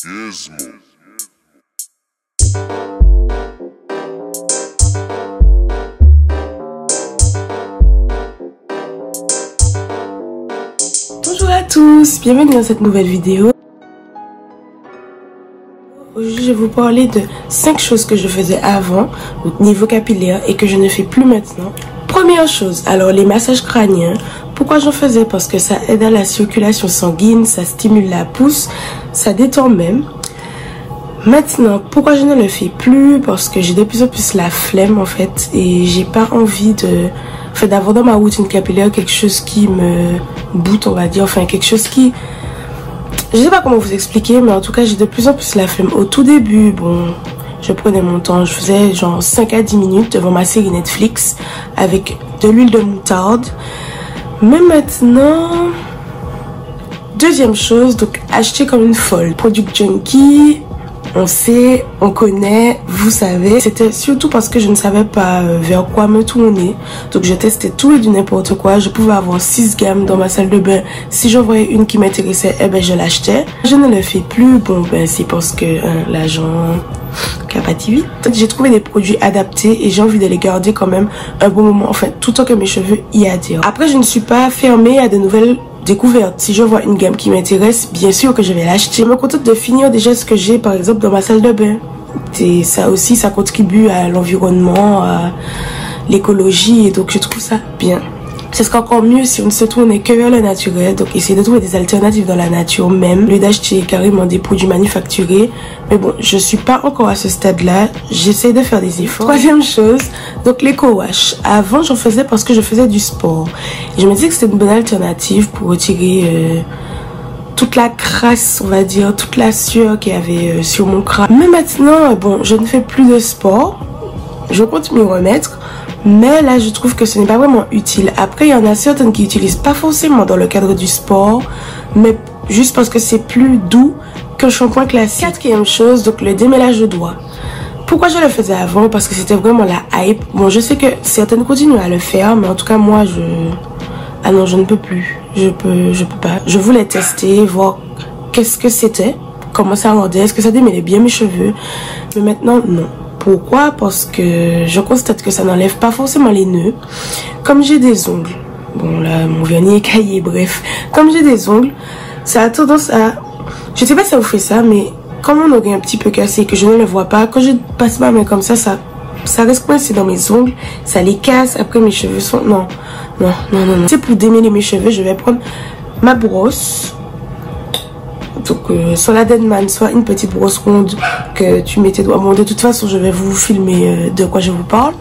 Gizmo. Bonjour à tous, bienvenue dans cette nouvelle vidéo. Aujourd'hui, je vais vous parler de 5 choses que je faisais avant, au niveau capillaire, et que je ne fais plus maintenant. Première chose, alors les massages crâniens. Pourquoi j'en faisais? Parce que ça aide à la circulation sanguine, ça stimule la pousse, ça détend même. Maintenant, pourquoi je ne le fais plus? Parce que j'ai de plus en plus la flemme en fait, et j'ai pas envie d'avoir dans ma routine capillaire quelque chose qui me boute, on va dire, enfin quelque chose qui... Je sais pas comment vous expliquer, mais en tout cas j'ai de plus en plus la flemme. Au tout début, bon, je prenais mon temps, je faisais genre 5 à 10 minutes devant ma série Netflix avec de l'huile de moutarde. Mais maintenant, deuxième chose, donc acheter comme une folle. Product Junkie, on sait, on connaît, vous savez. C'était surtout parce que je ne savais pas vers quoi me tourner. Donc je testais tout et du n'importe quoi. Je pouvais avoir 6 gammes dans ma salle de bain. Si j'en voyais une qui m'intéressait, eh ben je l'achetais. Je ne le fais plus. Bon ben c'est parce que l'argent capacite vite. J'ai trouvé des produits adaptés et j'ai envie de les garder quand même un bon moment. Enfin tout le temps que mes cheveux y adhèrent. Après je ne suis pas fermée à de nouvelles découverte. Si je vois une gamme qui m'intéresse, bien sûr que je vais l'acheter. Je me contente de finir déjà ce que j'ai par exemple dans ma salle de bain. Et ça aussi, ça contribue à l'environnement, à l'écologie, et donc je trouve ça bien. C'est encore mieux si on ne se tourne que vers le naturel, donc essayer de trouver des alternatives dans la nature même, au lieu d'acheter carrément des produits manufacturés. Mais bon, je suis pas encore à ce stade-là, j'essaie de faire des efforts. Troisième chose, donc l'éco-wash. Avant, j'en faisais parce que je faisais du sport. Et je me disais que c'était une bonne alternative pour retirer toute la crasse, on va dire, toute la sueur qu'il y avait sur mon crâne. Mais maintenant, bon, je ne fais plus de sport, je compte m'y remettre. Mais là, je trouve que ce n'est pas vraiment utile. Après, il y en a certaines qui n'utilisent pas forcément dans le cadre du sport, mais juste parce que c'est plus doux qu'un shampoing classique. Quatrième chose, donc le démêlage de doigts. Pourquoi je le faisais avant? Parce que c'était vraiment la hype. Bon, je sais que certaines continuent à le faire, mais en tout cas, moi, ah non, je ne peux plus. Je peux pas. Je voulais tester, voir qu'est-ce que c'était, comment ça rendait, est-ce que ça démêlait bien mes cheveux. Mais maintenant, non. Pourquoi? Parce que je constate que ça n'enlève pas forcément les nœuds. Comme j'ai des ongles, bon là mon vernis est caillé, bref. Comme j'ai des ongles, ça a tendance à... Je sais pas si ça vous fait ça, mais quand mon ongle est un petit peu cassé et que je ne le vois pas, quand je passe ma main comme ça reste coincé dans mes ongles, ça les casse, après mes cheveux sont... Non. C'est pour démêler mes cheveux, je vais prendre ma brosse. Donc soit la Deadman, soit une petite brosse ronde que tu mets tes doigts. Bon, de toute façon je vais vous filmer de quoi je vous parle.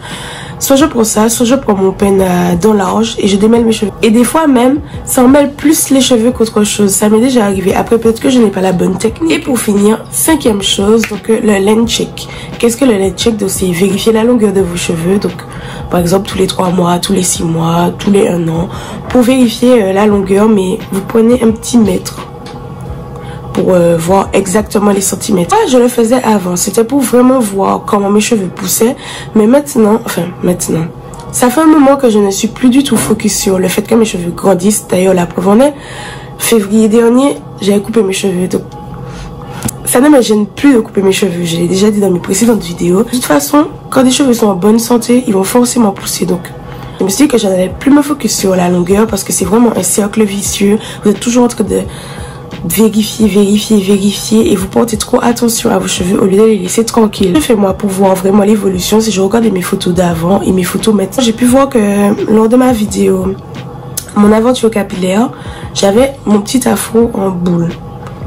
Soit je prends ça, soit je prends mon pen à dents larges et je démêle mes cheveux. Et des fois même, ça emmêle plus les cheveux qu'autre chose. Ça m'est déjà arrivé. Après peut-être que je n'ai pas la bonne technique. Et pour finir, cinquième chose, donc le length check. Qu'est-ce que le length check? Donc c'est vérifier la longueur de vos cheveux. Donc par exemple tous les 3 mois, tous les 6 mois, tous les 1 an. Pour vérifier la longueur, mais vous prenez un petit mètre pour voir exactement les centimètres. Je le faisais avant, c'était pour vraiment voir comment mes cheveux poussaient, mais maintenant, ça fait un moment que je ne suis plus du tout focus sur le fait que mes cheveux grandissent. D'ailleurs la preuve en est, février dernier j'avais coupé mes cheveux, donc ça ne me gêne plus de couper mes cheveux, je l'ai déjà dit dans mes précédentes vidéos. De toute façon, quand des cheveux sont en bonne santé, ils vont forcément pousser, donc je me suis dit que je n'allais plus me focus sur la longueur parce que c'est vraiment un cercle vicieux. Vous êtes toujours en train de vérifier et vous portez trop attention à vos cheveux au lieu de les laisser tranquilles. Je fais moi pour voir vraiment l'évolution. Si je regarde mes photos d'avant et mes photos maintenant, j'ai pu voir que lors de ma vidéo mon aventure capillaire, j'avais mon petit afro en boule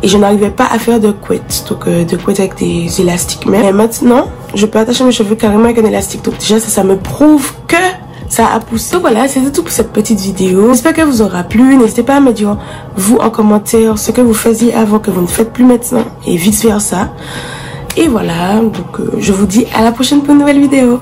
et je n'arrivais pas à faire de couette, donc de couette avec des élastiques. Mais maintenant je peux attacher mes cheveux carrément avec un élastique, donc déjà ça me prouve que ça a poussé. Donc voilà, c'était tout pour cette petite vidéo. J'espère qu'elle vous aura plu. N'hésitez pas à me dire, vous, en commentaire, ce que vous faisiez avant que vous ne faites plus maintenant et vice versa. Et voilà, donc je vous dis à la prochaine pour une nouvelle vidéo.